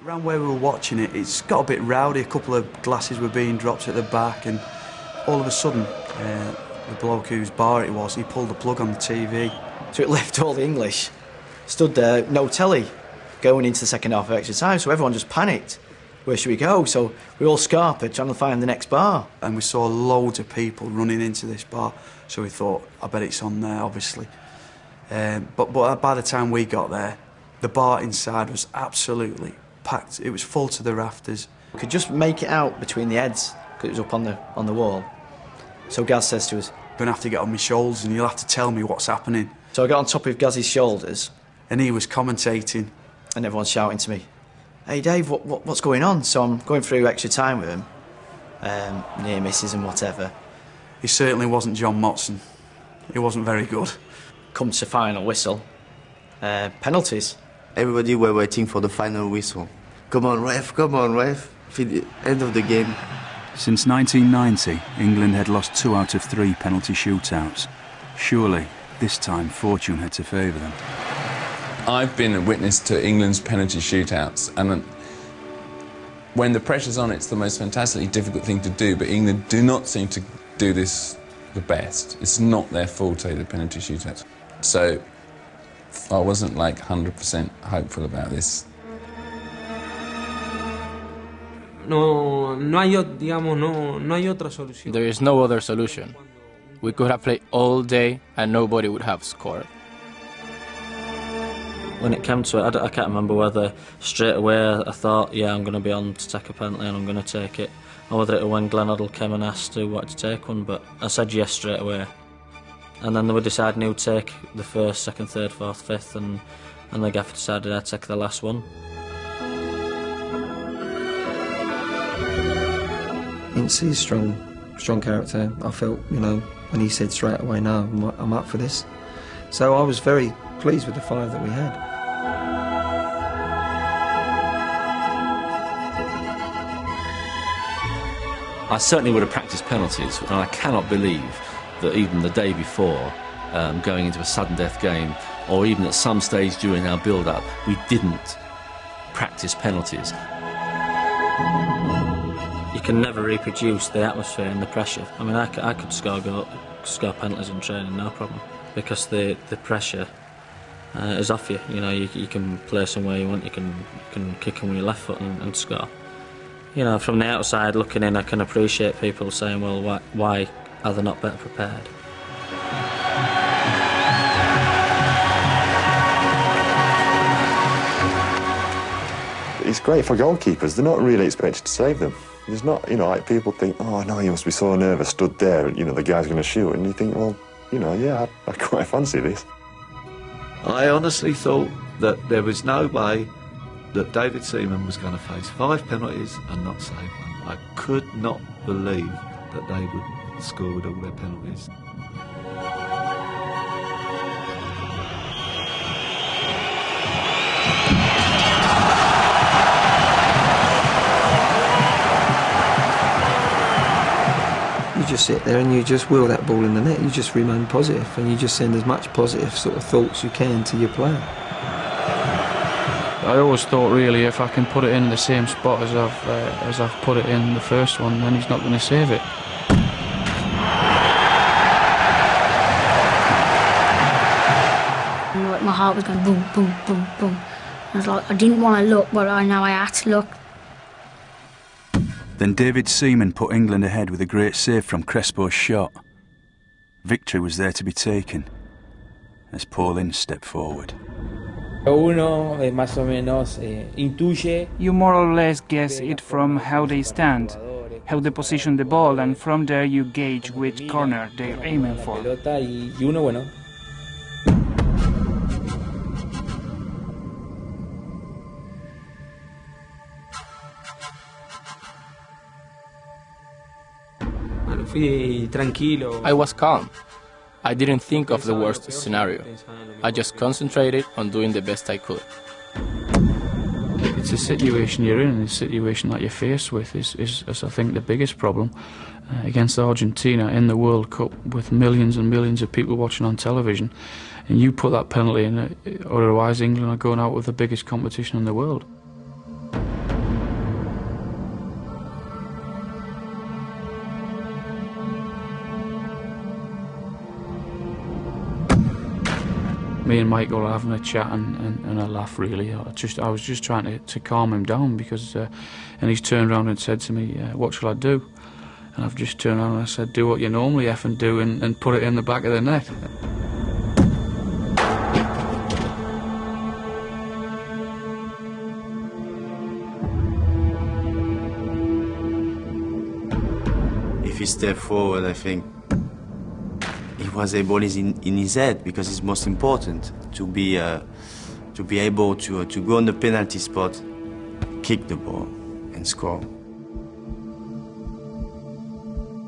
Around where we were watching it, it's got a bit rowdy. A couple of glasses were being dropped at the back, and all of a sudden, the bloke whose bar it was, he pulled the plug on the TV. So it left all the English stood there, no telly, going into the second half of extra time, so everyone just panicked. Where should we go? So we all scarpered trying to find the next bar. And we saw loads of people running into this bar, so we thought, I bet it's on there, obviously. But by the time we got there, the bar inside was absolutely packed. It was full to the rafters. We could just make it out between the heads, because it was up on the wall. So Gaz says to us, "You're going to have to get on my shoulders and you'll have to tell me what's happening." So I got on top of Gaz's shoulders. And he was commentating. And everyone's shouting to me, "Hey Dave, what's going on?" So I'm going through extra time with him, near misses and whatever. He certainly wasn't John Motson. He wasn't very good. Comes to final whistle. Penalties. Everybody were waiting for the final whistle. Come on, ref, for the end of the game. Since 1990, England had lost 2 out of 3 penalty shootouts. Surely, this time fortune had to favour them. I've been a witness to England's penalty shootouts, and when the pressure's on, it's the most fantastically difficult thing to do, but England do not seem to do this the best. It's not their forte, the penalty shootouts. So I wasn't like 100% hopeful about this. There is no other solution. We could have played all day and nobody would have scored. When it came to it, I can't remember whether straight away I thought, yeah, I'm going to be on to take a penalty and I'm going to take it, or whether it was when Glenn Hoddle came and asked who wanted to take one, but I said yes straight away. And then they were deciding who would take the first, second, third, fourth, fifth, and the gaffer decided I'd take the last one. He's strong character. I felt, when he said straight away, no, I'm up for this. So I was very pleased with the 5 that we had. I certainly would have practiced penalties, and I cannot believe that even the day before, going into a sudden death game, or even at some stage during our build-up, we didn't practice penalties. You can never reproduce the atmosphere and the pressure. I mean, I could score penalties in training, no problem, because the pressure is off you. You can play somewhere you want. You can kick them with your left foot and score. From the outside looking in, I can appreciate people saying, well, why are they not better prepared? It's great for goalkeepers. They're not really expected to save them. It's not, like people think, oh no, you must be so nervous, stood there, the guy's going to shoot, and you think, well, yeah, I quite fancy this. I honestly thought that there was no way that David Seaman was going to face 5 penalties and not save one. I could not believe that they would score with all their penalties. You just sit there and you just wheel that ball in the net. You just remain positive, and you just send as much positive sort of thoughts you can to your player. I always thought, really, if I can put it in the same spot as I've put it in the first one, then he's not going to save it. My heart was going boom, boom, boom, boom. I was like, I didn't want to look, but I know I had to look. Then David Seaman put England ahead with a great save from Crespo's shot. Victory was there to be taken as Paul Ince stepped forward. You more or less guess it from how they stand, how they position the ball, and from there you gauge which corner they're aiming for. I was calm. I didn't think of the worst scenario. I just concentrated on doing the best I could. It's a situation you're in, a situation that you're faced with is I think, the biggest problem against Argentina in the World Cup, with millions and millions of people watching on television, and you put that penalty in, otherwise England are going out with the biggest competition in the world. Me and Michael were having a chat and a laugh, really. I was just trying to calm him down, because and he's turned around and said to me, what shall I do? And I've just turned around and I said, do what you normally effing do and put it in the back of the net. If he stepped forward, I think he was able in his head, because it's most important to be able to go on the penalty spot, kick the ball, and score.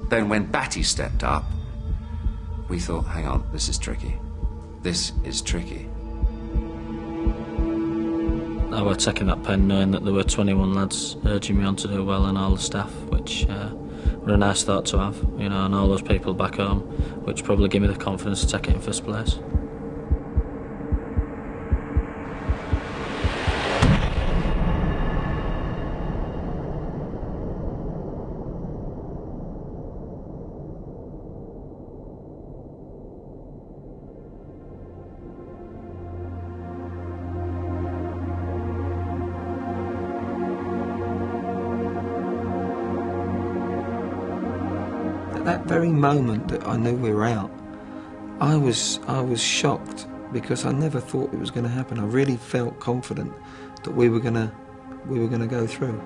Then when Batty stepped up, we thought, hang on, this is tricky. This is tricky. I was taking that pen knowing that there were 21 lads urging me on to do well, and all the staff, which were a nice thought to have, you know, and all those people back home, which probably gave me the confidence to take it in first place. At that very moment that I knew we were out, I was shocked, because I never thought it was going to happen. I really felt confident that we were going to go through.